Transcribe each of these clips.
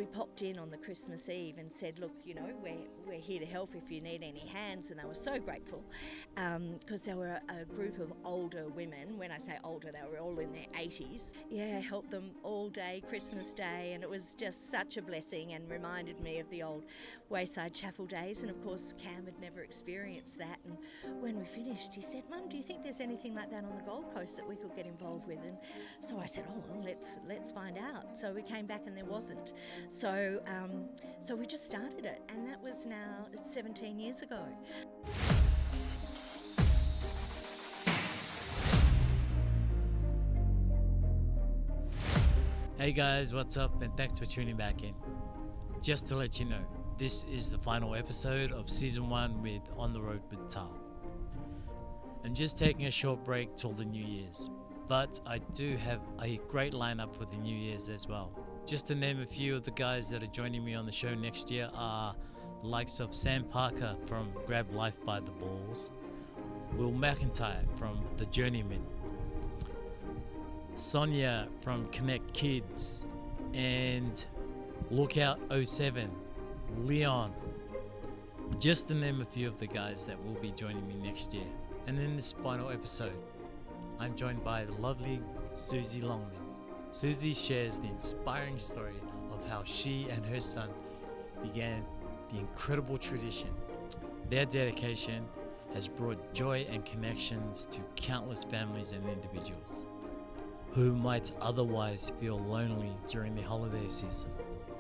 we popped in on the Christmas Eve and said, look, you know, we're here to help if you need any hands. And they were so grateful because there were a group of older women. When I say older, they were all in their 80s. Yeah, helped them all day, Christmas Day. And it was just such a blessing and reminded me of the old Wayside Chapel days. And of course, Cam had never experienced that. And when we finished, he said, Mum, do you think there's anything like that on the Gold Coast that we could get involved with? And so I said, oh, well, let's find out. So we came back and there wasn't. So we just started it, and that was now, it's 17 years ago. Hey guys, what's up, and thanks for tuning back in. Just to let you know, this is the final episode of Season 1 with On the Road with Tal. I'm just taking a short break till the New Year's, but I do have a great lineup for the New Year's as well. Just to name a few of the guys that are joining me on the show next year are the likes of Sam Parker from Grab Life by the Balls, Will McIntyre from The Journeyman, Sonia from Connect Kids, and Lookout 07, Leon. Just to name a few of the guys that will be joining me next year. And in this final episode, I'm joined by the lovely Suzy Longmin. Suzy shares the inspiring story of how she and her son began the incredible tradition. Their dedication has brought joy and connections to countless families and individuals who might otherwise feel lonely during the holiday season.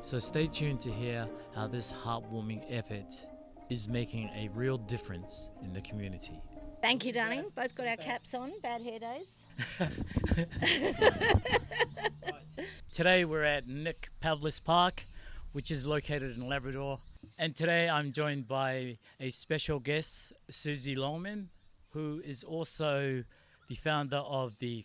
So stay tuned to hear how this heartwarming effort is making a real difference in the community. Thank you, darling. Both got our caps on. Bad hair days. Today we're at Nick Pavlis Park, which is located in Labrador. And today I'm joined by a special guest, Suzy Longmin, who is also the founder of the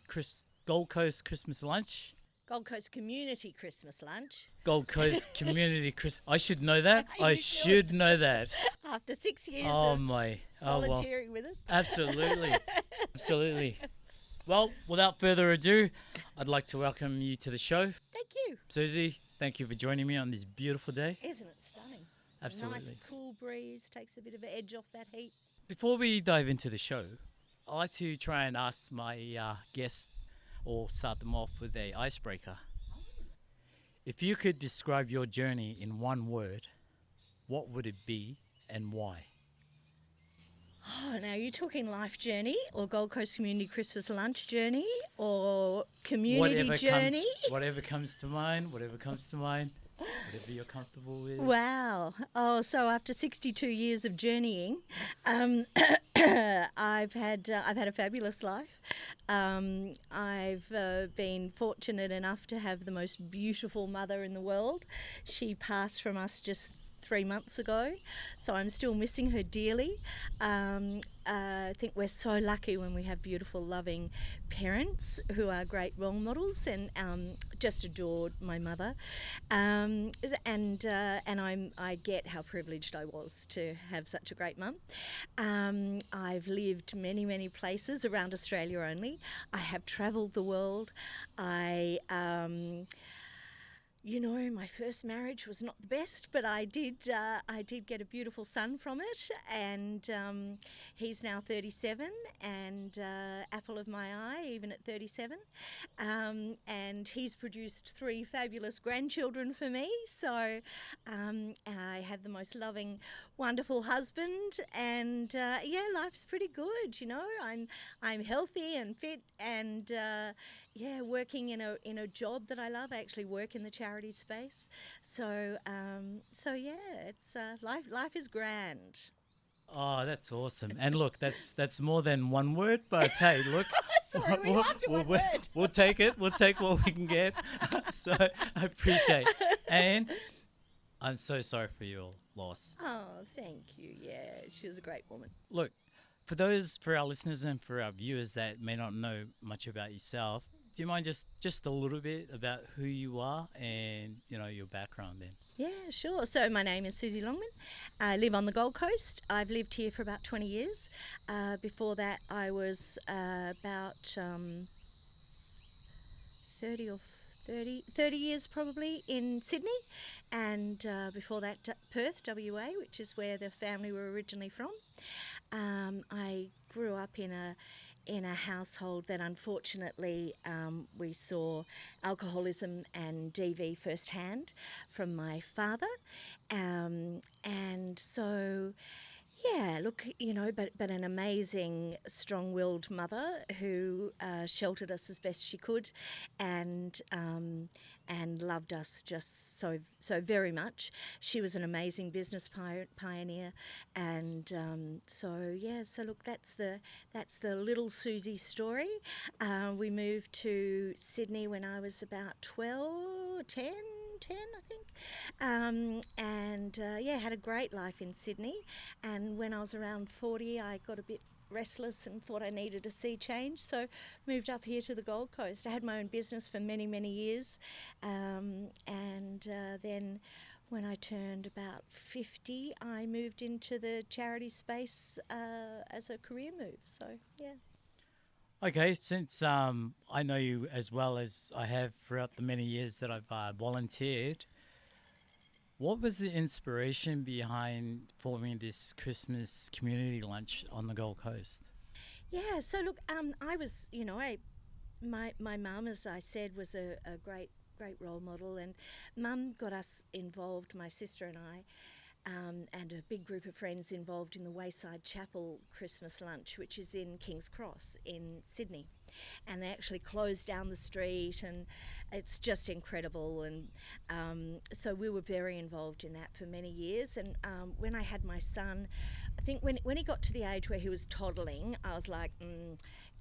Gold Coast Christmas Lunch. Gold Coast Community Christmas Lunch. Gold Coast Community Christmas. I should know that. You I should know that. After 6 years of well. volunteering with us. Absolutely. Absolutely. Well, without further ado, I'd like to welcome you to the show. Thank you. Suzy, thank you for joining me on this beautiful day. Isn't it stunning? Absolutely. Nice cool breeze, takes a bit of an edge off that heat. Before we dive into the show, I like to try and ask my guests or start them off with a icebreaker. If you could describe your journey in one word, what would it be and why? Oh, now you're talking life journey or Gold Coast Community Christmas Lunch journey or community journey? Whatever comes to mind, whatever you're comfortable with. Wow. Oh, so after 62 years of journeying, I've had a fabulous life. I've been fortunate enough to have the most beautiful mother in the world. She passed from us just 3 months ago, so I'm still missing her dearly. I think we're so lucky when we have beautiful, loving parents who are great role models, and just adored my mother. And I get how privileged I was to have such a great mum. I've lived many, many places around Australia only. I have travelled the world. My first marriage was not the best, but I did get a beautiful son from it, and he's now 37 and apple of my eye, even at 37. And he's produced 3 fabulous grandchildren for me. So I have the most loving, wonderful husband, and life's pretty good. I'm healthy and fit, and working in a job that I love. I actually work in the charity space. So it's life is grand. Oh, that's awesome. And look, that's more than one word, but hey, look, Sorry, we'll take it. We'll take what we can get. So I appreciate it. And I'm so sorry for your loss. Oh, thank you. Yeah, she was a great woman. Look, for our listeners and for our viewers that may not know much about yourself, do you mind just a little bit about who you are and, your background then? Yeah, sure. So my name is Suzy Longmin. I live on the Gold Coast. I've lived here for about 20 years. Before that, I was about 30 or 30 years probably in Sydney, and before that Perth, WA, which is where the family were originally from. I grew up in a household that unfortunately we saw alcoholism and DV firsthand from my father, and so yeah, look, but an amazing, strong-willed mother who sheltered us as best she could, and loved us just so very much. She was an amazing business pioneer, and so yeah. So look, that's the little Suzy story. We moved to Sydney when I was about 12, 10, I think, and yeah, had a great life in Sydney. And when I was around 40, I got a bit restless and thought I needed a sea change, so moved up here to the Gold Coast. I had my own business for many years, and then when I turned about 50, I moved into the charity space as a career move. So yeah. Okay, since I know you as well as I have throughout the many years that I've volunteered, what was the inspiration behind forming this Christmas community lunch on the Gold Coast? Yeah, so look, I was, my mum, as I said, was a great role model, and mum got us involved, my sister and I, and a big group of friends involved in the Wayside Chapel Christmas lunch, which is in King's Cross in Sydney. And they actually closed down the street, and it's just incredible. And so we were very involved in that for many years. And when I had my son, I think when he got to the age where he was toddling, I was like,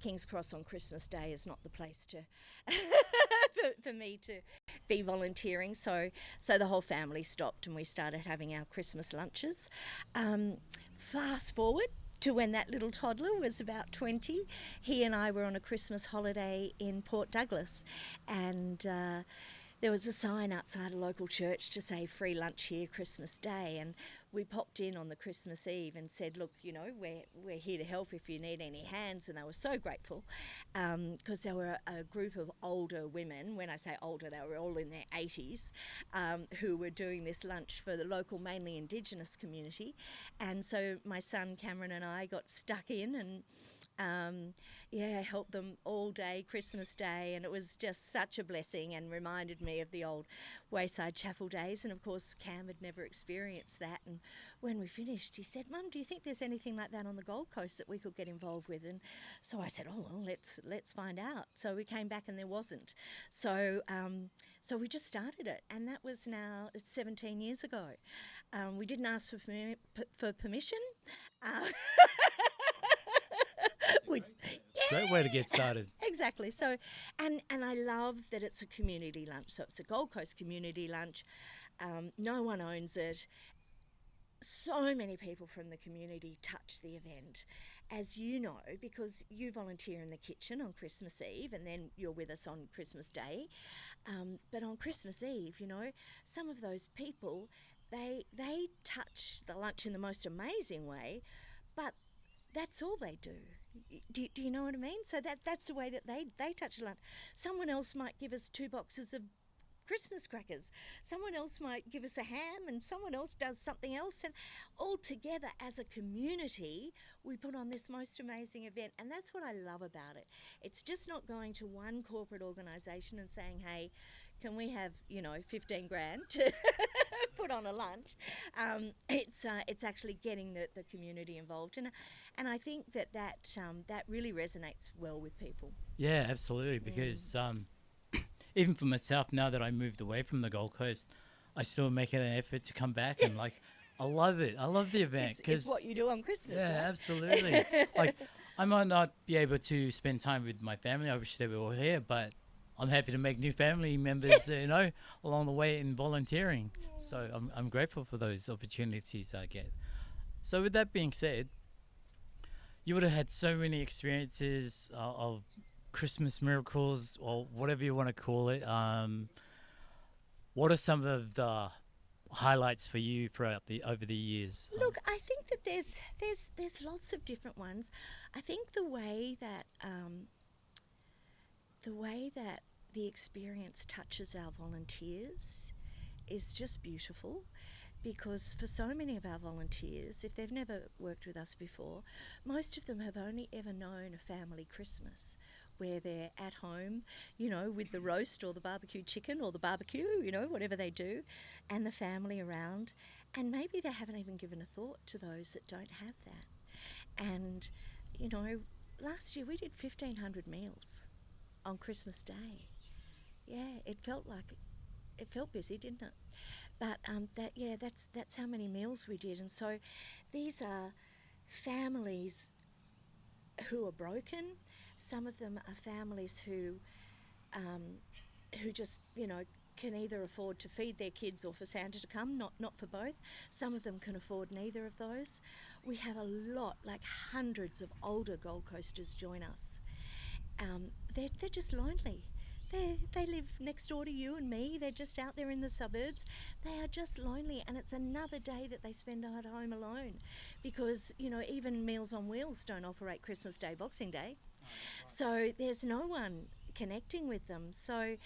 King's Cross on Christmas Day is not the place to for me to be volunteering. So the whole family stopped, and we started having our Christmas lunches. Fast forward to when that little toddler was about 20, he and I were on a Christmas holiday in Port Douglas, and there was a sign outside a local church to say free lunch here Christmas Day, and we popped in on the Christmas Eve and said, look, we're here to help if you need any hands. And they were so grateful, because there were a group of older women. When I say older, they were all in their 80s, who were doing this lunch for the local, mainly Indigenous community. And so my son Cameron and I got stuck in and helped them all day Christmas Day, and it was just such a blessing and reminded me of the old Wayside Chapel days. And of course Cam had never experienced that, and when we finished he said, Mum, do you think there's anything like that on the Gold Coast that we could get involved with? And so I said, oh well, let's find out. So we came back and there wasn't. So we just started it, and that was it's 17 years ago. We didn't ask for permission. We, Great way to get started. Exactly. So, and I love that it's a community lunch. So it's a Gold Coast community lunch. No one owns it. So many people from the community touch the event, as you know, because you volunteer in the kitchen on Christmas Eve, and then you're with us on Christmas Day. But on Christmas Eve, some of those people, they touch the lunch in the most amazing way, but that's all they do. Do you know what I mean? So that's the way that they touch lunch. Someone else might give us 2 boxes of Christmas crackers. Someone else might give us a ham, and someone else does something else. And all together as a community, we put on this most amazing event. And that's what I love about it. It's just not going to one corporate organisation and saying, hey, can we have, 15 grand to put on a lunch? It's actually getting the community involved. And I think that really resonates well with people. Yeah, absolutely. Because even for myself, now that I moved away from the Gold Coast, I still make it an effort to come back, and I love it. I love the event because it's what you do on Christmas. Yeah, right? absolutely. I might not be able to spend time with my family. I wish they were all here, but I'm happy to make new family members, along the way in volunteering. So I'm grateful for those opportunities I get. So with that being said, you would have had so many experiences of Christmas miracles, or whatever you want to call it. What are some of the highlights for you over the years? Look, I think that there's lots of different ones. I think the way that the experience touches our volunteers is just beautiful, because for so many of our volunteers, if they've never worked with us before, most of them have only ever known a family Christmas where they're at home, you know, with the roast or the barbecue chicken or the barbecue, you know, whatever they do, and the family around. And maybe they haven't even given a thought to those that don't have that. And, you know, last year we did 1,500 meals on Christmas Day. Yeah, it felt busy, didn't it? But that's how many meals we did. And so these are families who are broken. Some of them are families who just, you know, can either afford to feed their kids or for Santa to come, not for both. Some of them can afford neither of those. We have a lot, like hundreds of older Gold Coasters join us. They're just lonely. They live next door to you and me. They're just out there in the suburbs. They are just lonely, and it's another day that they spend at home alone, because, you know, even Meals on Wheels don't operate Christmas Day, Boxing Day. So there's no one connecting with them. So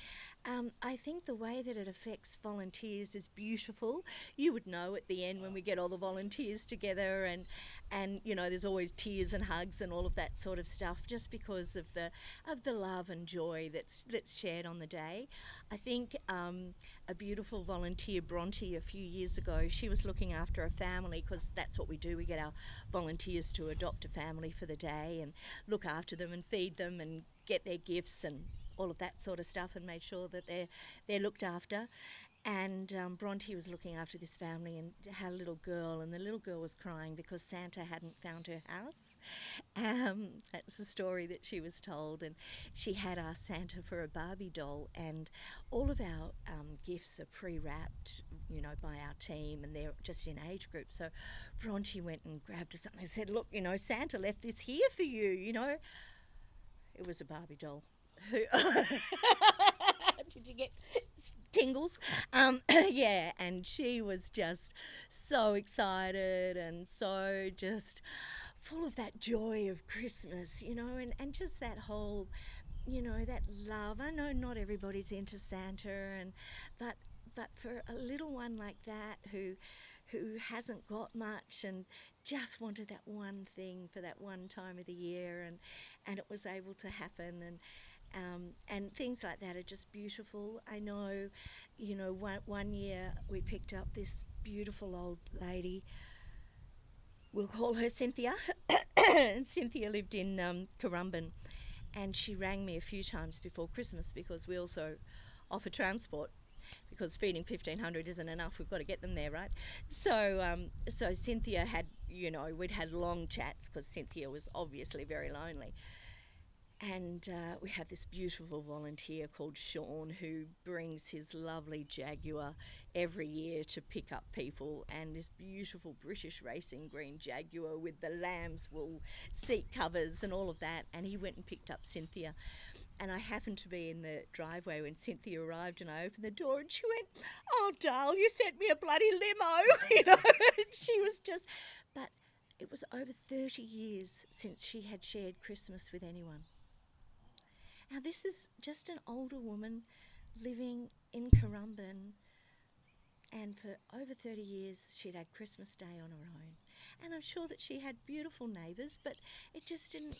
I think the way that it affects volunteers is beautiful. You would know at the end when we get all the volunteers together, and you know, there's always tears and hugs and all of that sort of stuff, just because of the love and joy that's shared on the day. I think a beautiful volunteer, Bronte, a few years ago, she was looking after a family, because that's what we do. We get our volunteers to adopt a family for the day and look after them and feed them and get their gifts and all of that sort of stuff, and made sure that they're looked after. And Bronte was looking after this family and had a little girl, and the little girl was crying because Santa hadn't found her house. That's the story that she was told, and she had asked Santa for a Barbie doll, and all of our gifts are pre-wrapped, you know, by our team, and they're just in age groups. So Bronte went and grabbed her something and said, "Look, you know, Santa left this here for you, you know." It was a Barbie doll. Did you get tingles? Yeah, and she was just so excited and so just full of that joy of Christmas, you know, and just that whole, you know, that love. I know not everybody's into Santa, and but for a little one like that who hasn't got much and just wanted that one thing for that one time of the year, and it was able to happen, and things like that are just beautiful. I know, you know, one year we picked up this beautiful old lady. We'll call her Cynthia. And Cynthia lived in Currumbin, and she rang me a few times before Christmas, because we also offer transport, because feeding 1,500 isn't enough. We've got to get them there, right? So Cynthia had, you know, we'd had long chats, because Cynthia was obviously very lonely. And we have this beautiful volunteer called Sean, who brings his lovely Jaguar every year to pick up people, and this beautiful British racing green Jaguar with the lamb's wool seat covers and all of that. And he went and picked up Cynthia. And I happened to be in the driveway when Cynthia arrived, and I opened the door, and she went, "Oh, Dale, you sent me a bloody limo," you know. And she was just, but it was over 30 years since she had shared Christmas with anyone. Now, this is just an older woman living in Currumbin, and for over 30 years she'd had Christmas Day on her own. And I'm sure that she had beautiful neighbours, but it just didn't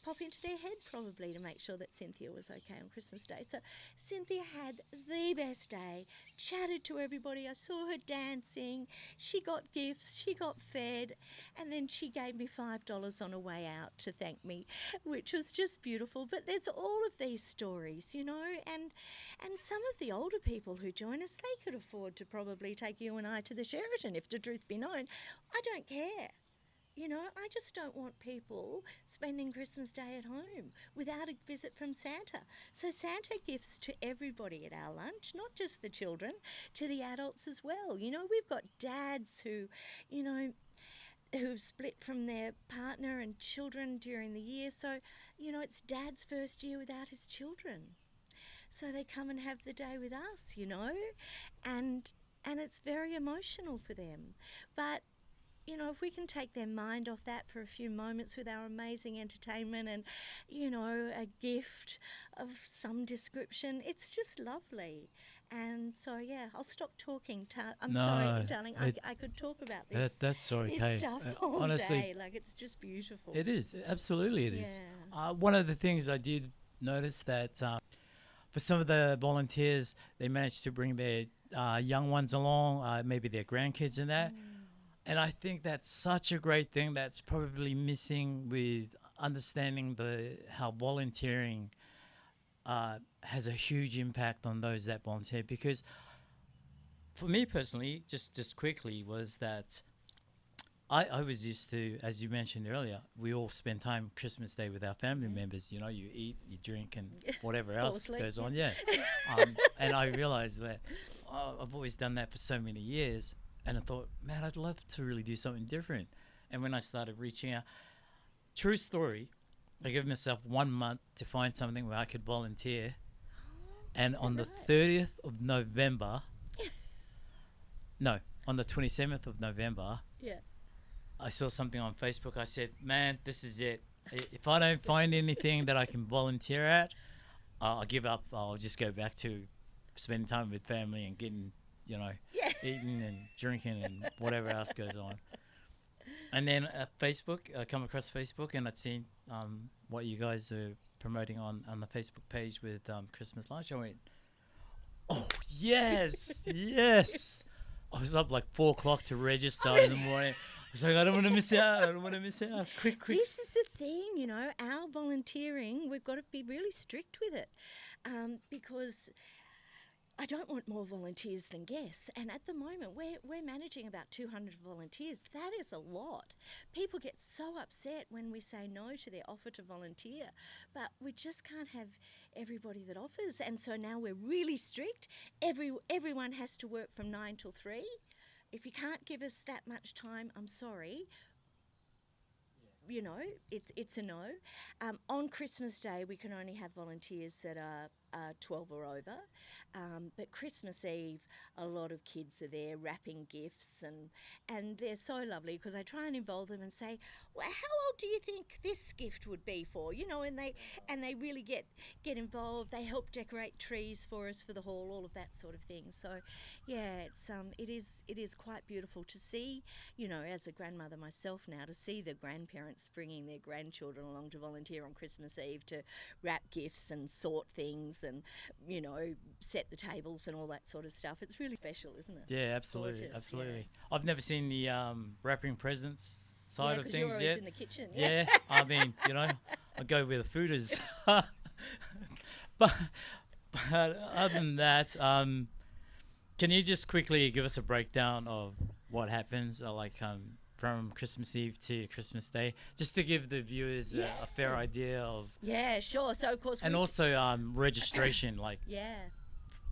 pop into their head, probably, to make sure that Cynthia was okay on Christmas Day. So Cynthia had the best day, chatted to everybody. I saw her dancing. She got gifts, she got fed, and then she gave me $5 on her way out to thank me, which was just beautiful. But there's all of these stories, you know, and some of the older people who join us, they could afford to probably take you and I to the Sheraton, if the truth be known. I don't care. You know, I just don't want people spending Christmas Day at home without a visit from Santa. So Santa gifts to everybody at our lunch, not just the children, to the adults as well. You know, we've got dads who, you know, who've split from their partner and children during the year. So, you know, it's dad's first year without his children. So they come and have the day with us, you know, and it's very emotional for them. But you know, if we can take their mind off that for a few moments with our amazing entertainment and, you know, a gift of some description, it's just lovely. And so, yeah, I'll stop talking. I'm sorry, No, darling. it, I could talk about that's this okay. stuff all Honestly, day. Like, it's just beautiful. it is. Absolutely, it is. Yeah. One of the things I did notice that for some of the volunteers, they managed to bring their young ones along, maybe their grandkids and that. And I think that's such a great thing that's probably missing with understanding the how volunteering has a huge impact on those that volunteer. Because for me personally, just quickly, was that I was used to, as you mentioned earlier, we all spend time Christmas Day with our family members. You know, you eat, you drink, and whatever Fall else asleep, goes yeah. on. Yeah. And I realized that I've always done that for so many years. And I thought, man, I'd love to really do something different. And when I started reaching out, true story, I gave myself 1 month to find something where I could volunteer. And on the 30th of November, no, on the 27th of November, Yeah. I saw something on Facebook. I said, man, this is it. If I don't find anything that I can volunteer at, I'll give up. I'll just go back to spending time with family and getting, you know, Yeah. eating and drinking and whatever else goes on. And then at Facebook, I come across Facebook and I'd seen what you guys are promoting on the Facebook page with Christmas lunch. I went, oh, yes, yes. I was up like 4 o'clock to register in the morning. I was like, I don't want to miss out. I don't want to miss out. Quick. This is the thing, you know, our volunteering, we've got to be really strict with it because I don't want more volunteers than guests. And at the moment, we're managing about 200 volunteers. That is a lot. People get so upset when we say no to their offer to volunteer, but we just can't have everybody that offers. And so now we're really strict. Everyone has to work from 9 till 3. If you can't give us that much time, I'm sorry. You know, it's a no. On Christmas Day, we can only have volunteers that are 12 or over. But Christmas Eve, a lot of kids are there wrapping gifts, and they're so lovely because I try and involve them and say, well, how old do you think this gift would be for? You know, and they really get involved. They help decorate trees for us for the hall, all of that sort of thing. So, yeah, it is quite beautiful to see. You know, as a grandmother myself now, to see the grandparents bringing their grandchildren along to volunteer on Christmas Eve to wrap gifts and sort things and, you know, set the tables and all that sort of stuff. It's really special, isn't it? Yeah, It's absolutely, gorgeous, absolutely. yeah. I've never seen the wrapping presents side of 'Cause things you're always yet. in the kitchen. Yeah, I mean, you know, I go where the food is. but other than that, can you just quickly give us a breakdown of what happens, from Christmas Eve to Christmas Day, just to give the viewers a fair idea of, Yeah, sure. So of course, and also registration, like yeah,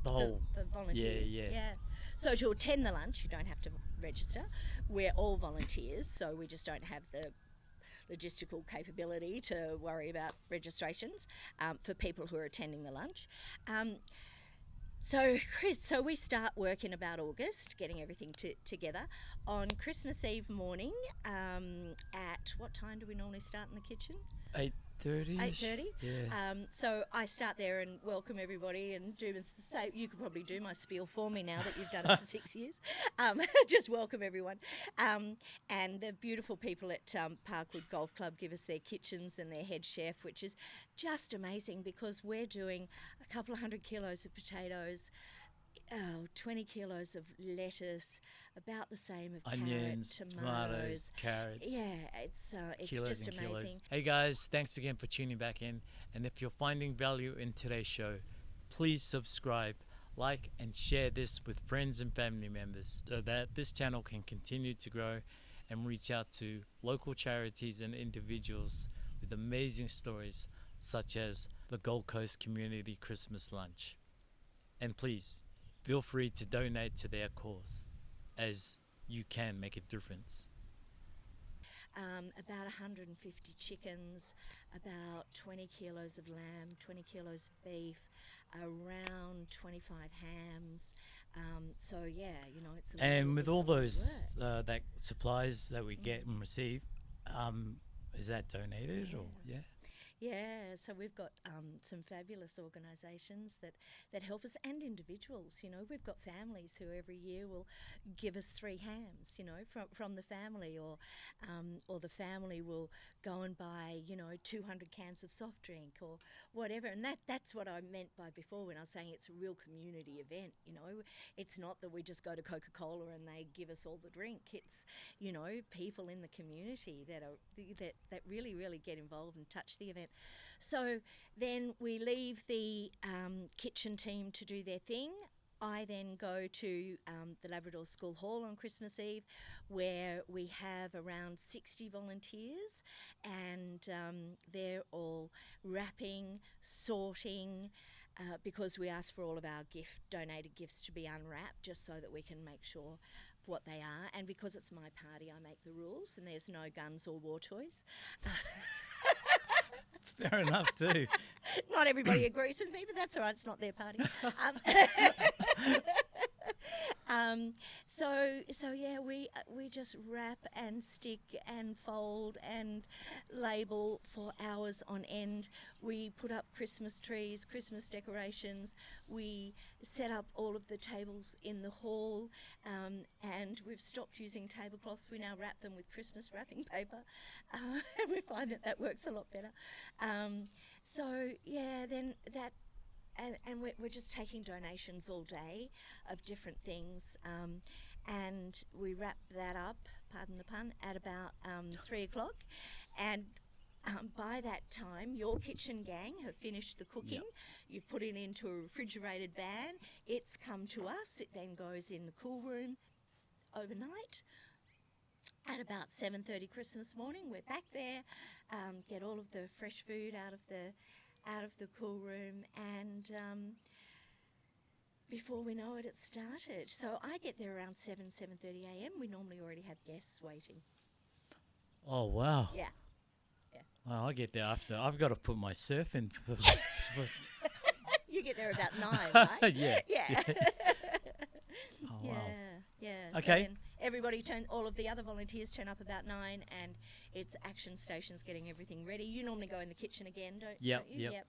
the whole. for volunteers. Yeah. So to attend the lunch, you don't have to register. We're all volunteers, so we just don't have the logistical capability to worry about registrations for people who are attending the lunch. So, Chris, we start work in about August, getting everything together. On Christmas Eve morning, at what time do we normally start in the kitchen? 8:30. 8:30. Yeah. So I start there and welcome everybody and do say you could probably do my spiel for me now that you've done it for 6 years. Just welcome everyone, and the beautiful people at Parkwood Golf Club give us their kitchens and their head chef, which is just amazing because we're doing a couple of 100 kilos of potatoes. 20 kilos of lettuce, about the same of Onions, tomatoes, carrots. Yeah, it's Kilos just and amazing. kilos. Hey guys, thanks again for tuning back in. And if you're finding value in today's show, please subscribe, like, and share this with friends and family members so that this channel can continue to grow and reach out to local charities and individuals with amazing stories such as the Gold Coast Community Christmas Lunch. And please, feel free to donate to their cause, as you can make a difference. About 150 chickens, about 20 kilos of lamb, 20 kilos of beef, around 25 hams, So yeah, it's a And with it's a all lot of work. those that supplies that we get and receive, is that donated or yeah? Yeah, so we've got some fabulous organisations that help us, and individuals. We've got families who every year will give us 3 hams. From the family, or the family will go and buy 200 cans of soft drink or whatever. And that's what I meant by before when I was saying it's a real community event. It's not that we just go to Coca-Cola and they give us all the drink. It's people in the community that really get involved and touch the event. So then we leave the kitchen team to do their thing. I then go to the Labrador School Hall on Christmas Eve, where we have around 60 volunteers, and they're all wrapping, sorting, because we ask for all of our donated gifts to be unwrapped, just so that we can make sure of what they are. And because it's my party, I make the rules, and there's no guns or war toys. Fair enough too. Not everybody agrees with me, but that's all right. It's not their party. So yeah, we just wrap and stick and fold and label for hours on end. We put up Christmas trees, Christmas decorations. We set up all of the tables in the hall, and we've stopped using tablecloths. We now wrap them with Christmas wrapping paper, and we find that works a lot better. So yeah, then that. And we're just taking donations all day of different things, and we wrap that up, pardon the pun, at about 3 o'clock. And by that time, your kitchen gang have finished the cooking. Yep. You've put it into a refrigerated van. It's come to us. It then goes in the cool room overnight. At about 7:30 Christmas morning, we're back there, get all of the fresh food out of the cool room, and before we know it, it's started. So I get there around 7:30 a.m. We normally already have guests waiting. Oh wow. Yeah. Well, I get there after. I've got to put my surf in. You get there about 9, right? Yeah. Yeah. Oh wow. Yeah. Okay. So then all of the other volunteers turn up about 9, and it's action stations getting everything ready. You normally go in the kitchen again, don't you? Yep.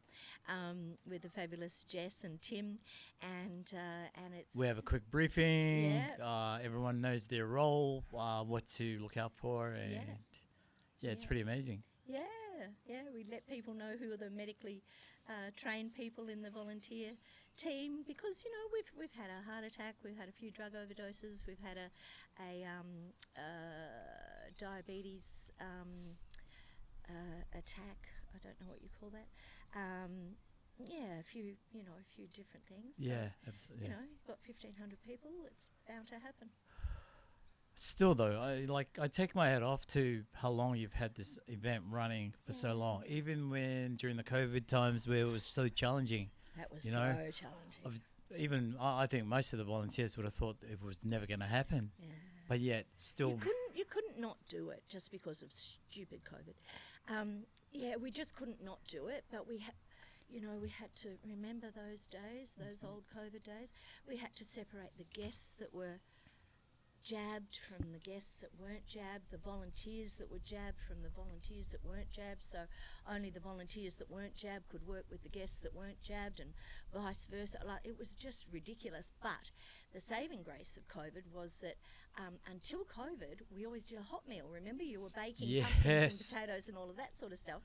With the fabulous Jess and Tim, and it's... We have a quick briefing. Yeah. Everyone knows their role, what to look out for, and it's pretty amazing. Yeah. We let people know who are the medically trained people in the volunteer team, because we've had a heart attack, we've had a few drug overdoses, we've had a diabetes attack. I don't know what you call that. A few different things. Yeah, absolutely. You've got 1,500 people. It's bound to happen. Still though, I take my hat off to how long you've had this event running for so long, even when during the COVID times where it was so challenging. That was so challenging. I think most of the volunteers would have thought it was never going to happen. Yeah. But yet still you couldn't not do it just because of stupid COVID. We just couldn't not do it, but we had to remember those days, those old COVID days. We had to separate the guests that were jabbed from the guests that weren't jabbed, the volunteers that were jabbed from the volunteers that weren't jabbed, so only the volunteers that weren't jabbed could work with the guests that weren't jabbed, and vice versa. It was just ridiculous. But the saving grace of COVID was that until COVID, we always did a hot meal. Remember, you were baking pumpkins and potatoes and all of that sort of stuff.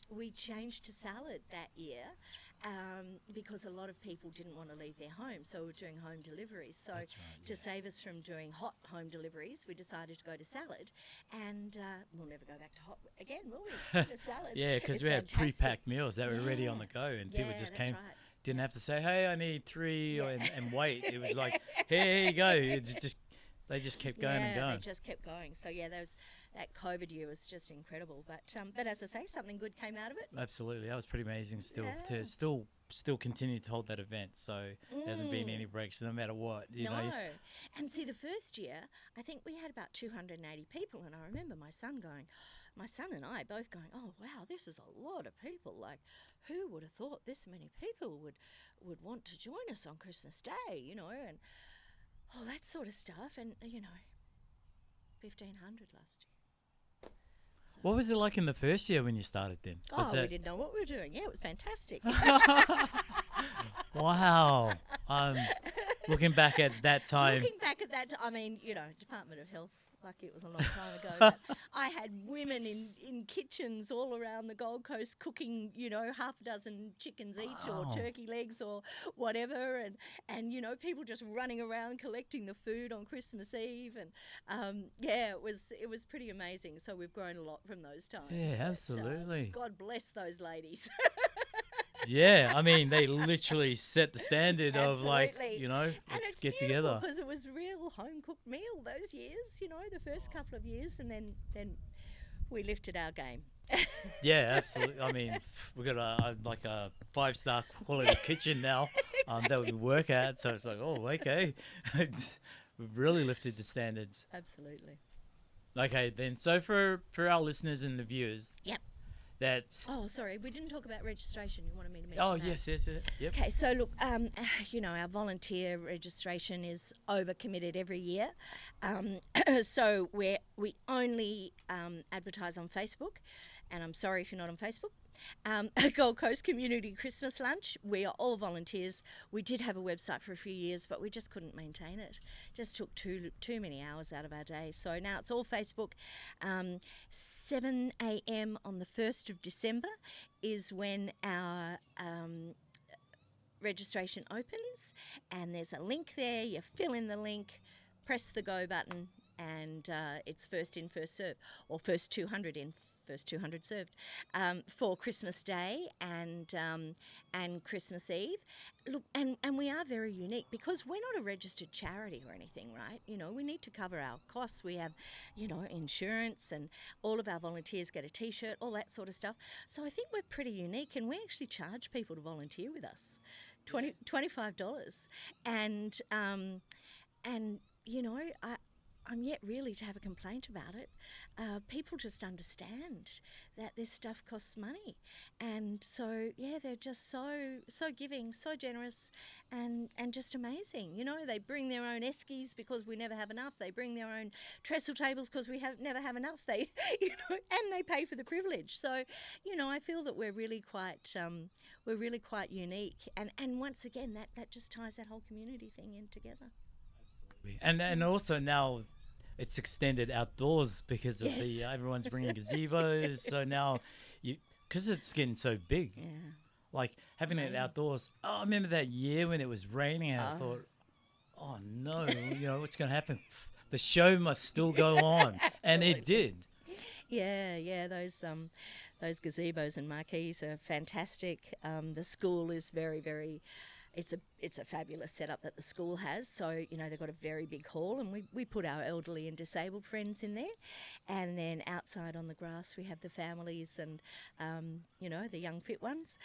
We changed to salad that year, because a lot of people didn't want to leave their home, so we were doing home deliveries. So to save us from doing hot home deliveries, we decided to go to salad, and we'll never go back to hot again, will we? The salad. Because we had pre-packed meals that were ready on the go, and people just came. Right. Didn't have to say, "Hey, I need 3," and wait. It was like, "Here you go." It's just they just kept going and going. They just kept going. So that COVID year was just incredible. But as I say, something good came out of it. Absolutely, that was pretty amazing. Still Yeah. to still continue to hold that event, so there hasn't been any breaks no matter what. You No. know. And see, the first year, I think we had about 280 people. And I remember my son and I both going, oh, wow, this is a lot of people. Like, who would have thought this many people would want to join us on Christmas Day, you know, and all that sort of stuff. And, 1,500 last year. So, What was it like in the first year when you started then? we didn't know what we were doing. Yeah, it was fantastic. Wow. Looking back at that time. I mean, Department of Health, lucky it was a long time ago, but I had women in kitchens all around the Gold Coast cooking, half a dozen chickens each or turkey legs or whatever, and people just running around collecting the food on Christmas Eve, and it was pretty amazing. So we've grown a lot from those times. Yeah, but, absolutely. God bless those ladies. Yeah, I mean, they literally set the standard of Absolutely. let's it's get beautiful together. because it was real home cooked meal those years, the first couple of years, and then we lifted our game. Yeah, absolutely. I mean, we've got a 5-star quality kitchen now that we work at, so it's like, oh, okay. We've really lifted the standards. Absolutely. Okay, then, so for our listeners and the viewers, Yep. that's... Oh, sorry, we didn't talk about registration. You wanted me to mention Oh, that? yes, yep. Okay, so look, our volunteer registration is overcommitted every year. So we only advertise on Facebook, and I'm sorry if you're not on Facebook. Gold Coast Community Christmas Lunch. We are all volunteers. We did have a website for a few years, but we just couldn't maintain it. Just took too many hours out of our day. So now it's all Facebook. 7 a.m. on the 1st of December is when our registration opens, and there's a link there. You fill in the link, press the go button, and it's first in, first served, or first 200 in, first 200 served, for Christmas Day and Christmas Eve. Look, and we are very unique because we're not a registered charity or anything, right? We need to cover our costs. We have, insurance, and all of our volunteers get a T-shirt, all that sort of stuff. So I think we're pretty unique, and we actually charge people to volunteer with us, $25, and I'm yet really to have a complaint about it. People just understand that this stuff costs money, and so they're just so giving, so generous, and just amazing. They bring their own eskies because we never have enough. They bring their own trestle tables because we never have enough. They, and they pay for the privilege. So, I feel that we're really quite unique, and once again that just ties that whole community thing in together. And also now it's extended outdoors because of the everyone's bringing gazebos. So now, because it's getting so big, like having it outdoors. Oh, I remember that year when it was raining, and I thought, oh no, what's going to happen? The show must still go on, and it did. Yeah, those gazebos and marquees are fantastic. The school is very, very. It's a fabulous setup that the school has. So, they've got a very big hall, and we put our elderly and disabled friends in there. And then outside on the grass, we have the families and, the young fit ones.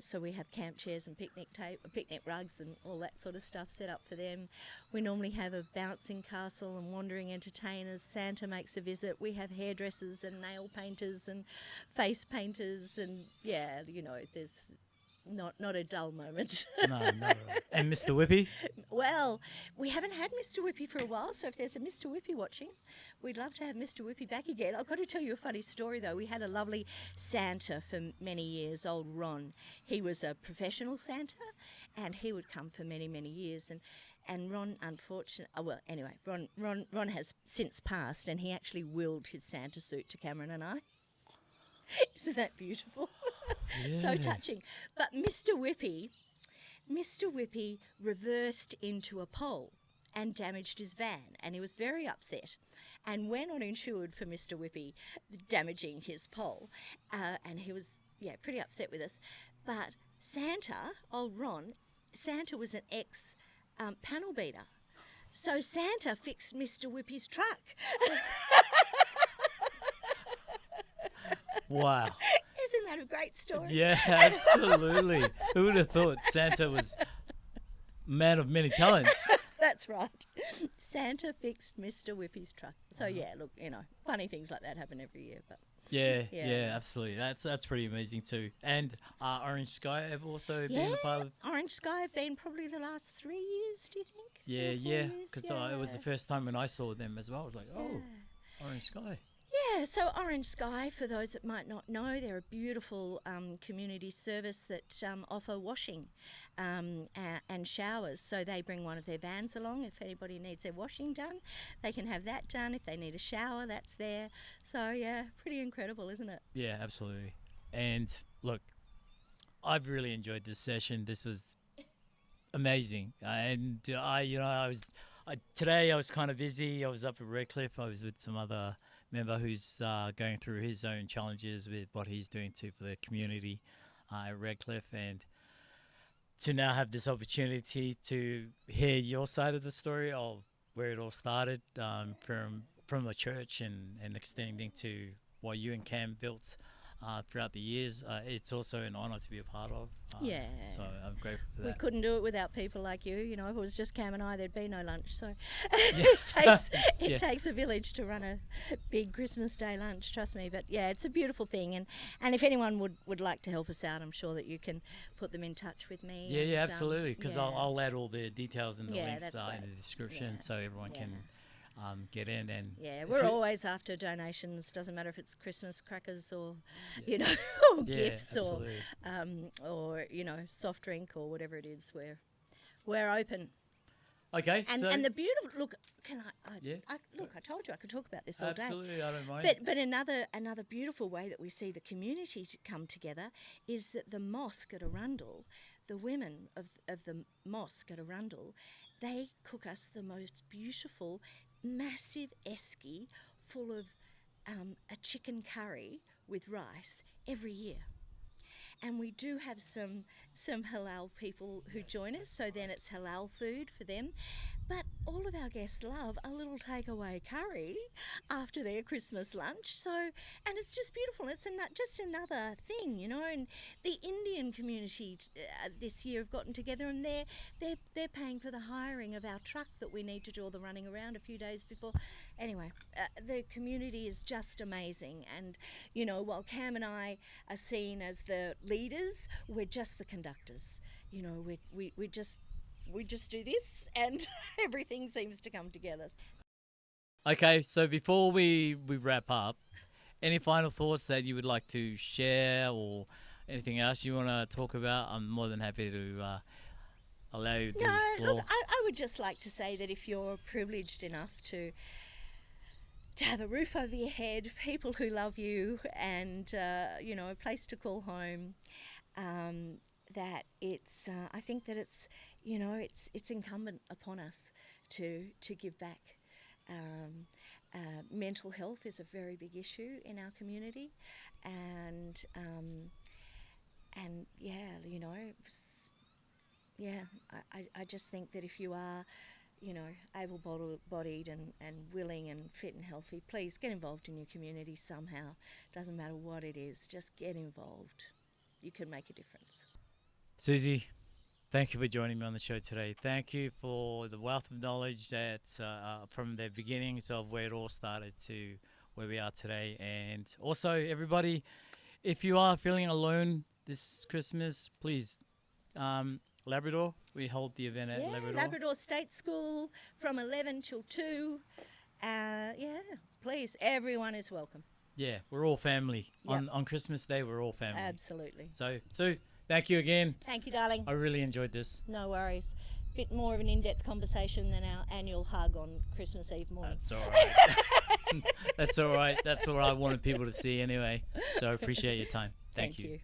So we have camp chairs and picnic rugs and all that sort of stuff set up for them. We normally have a bouncing castle and wandering entertainers. Santa makes a visit. We have hairdressers and nail painters and face painters, and there's not a dull moment. No, not at all. And Mr. Whippy? Well, we haven't had Mr. Whippy for a while, so if there's a Mr. Whippy watching, we'd love to have Mr. Whippy back again. I've got to tell you a funny story, though. We had a lovely Santa for many years, old Ron. He was a professional Santa, and he would come for many, many years. And Ron, Ron has since passed, and he actually willed his Santa suit to Cameron and I. Isn't that beautiful? Yeah. So touching. But Mr. Whippy reversed into a pole and damaged his van, and he was very upset. And we're not insured for Mr. Whippy damaging his pole, and he was pretty upset with us. But Santa, old Ron, Santa was an ex panel beater, so Santa fixed Mr. Whippy's truck. Wow. Isn't that a great story? Yeah, absolutely. Who would have thought Santa was a man of many talents? That's right. Santa fixed Mr. Whippy's truck. So yeah, look, funny things like that happen every year. But Yeah, Yeah. absolutely. That's pretty amazing too. And Orange Sky have also been a part of. Orange Sky have been probably the last 3 years. Do you think? Yeah, 3 or 4 yeah. years? Because it was the first time when I saw them as well. I was like, oh, Orange Sky. Yeah, so Orange Sky, for those that might not know, they're a beautiful community service that offer washing and showers. So they bring one of their vans along. If anybody needs their washing done, they can have that done. If they need a shower, that's there. So yeah, pretty incredible, isn't it? Yeah, absolutely. And look, I've really enjoyed this session. This was amazing. And today I was kind of busy. I was up at Redcliffe. I was with some other member who's going through his own challenges with what he's doing too for the community at Redcliffe, and to now have this opportunity to hear your side of the story of where it all started, from the church and extending to what you and Cam built throughout the years. It's also an honour to be a part of. Yeah. So I'm grateful for We that. couldn't do it without people like you. If it was just Cam and I, there'd be no lunch. So Yeah. it Yeah. takes a village to run a big Christmas Day lunch, trust me. But yeah, it's a beautiful thing. And if anyone would like to help us out, I'm sure that you can put them in touch with me. Yeah, and, yeah, absolutely. Because yeah. I'll add all the details and the Yeah, links that's in great. the description, Yeah. so everyone can get in. And Yeah, if we're you- always after donations. Doesn't matter if it's Christmas crackers or, Yeah. or Yeah, gifts absolutely. or soft drink or whatever it is. We're open. Okay, And so and the beautiful look. Can Yeah. I told you I could talk about this all day. absolutely, I don't mind. But another beautiful way that we see the community to come together is that the mosque at Arundel, the women of the mosque at Arundel, they cook us the most beautiful, massive esky full of a chicken curry with rice every year. And we do have some halal people who join us, so then it's halal food for them. But all of our guests love a little takeaway curry after their Christmas lunch. So, and it's just beautiful. It's just another thing, And the Indian community this year have gotten together, and they're paying for the hiring of our truck that we need to do all the running around a few days before. Anyway, the community is just amazing. And while Cam and I are seen as the leaders, we're just the conductors. We just do this and everything seems to come together. Okay, so before we wrap up, any final thoughts that you would like to share or anything else you want to talk about? I'm more than happy to allow you the floor. Look, I would just like to say that if you're privileged enough to have a roof over your head, people who love you, and a place to call home, that it's I think that it's it's incumbent upon us to give back. Mental health is a very big issue in our community, and I just think that if you are able-bodied and willing and fit and healthy, please get involved in your community somehow. Doesn't matter what it is, just get involved. You can make a difference. Suzy, thank you for joining me on the show today. Thank you for the wealth of knowledge that from the beginnings of where it all started to where we are today. And also, everybody, if you are feeling alone this Christmas, please, Labrador, we hold the event at Labrador State School from 11 till 2. Please, everyone is welcome. Yeah, we're all family. Yep. On Christmas Day, we're all family. Absolutely. So, Sue, thank you again. Thank you, darling. I really enjoyed this. No worries. Bit more of an in-depth conversation than our annual hug on Christmas Eve morning. That's all right. That's all right. That's what I wanted people to see anyway. So I appreciate your time. Thank you.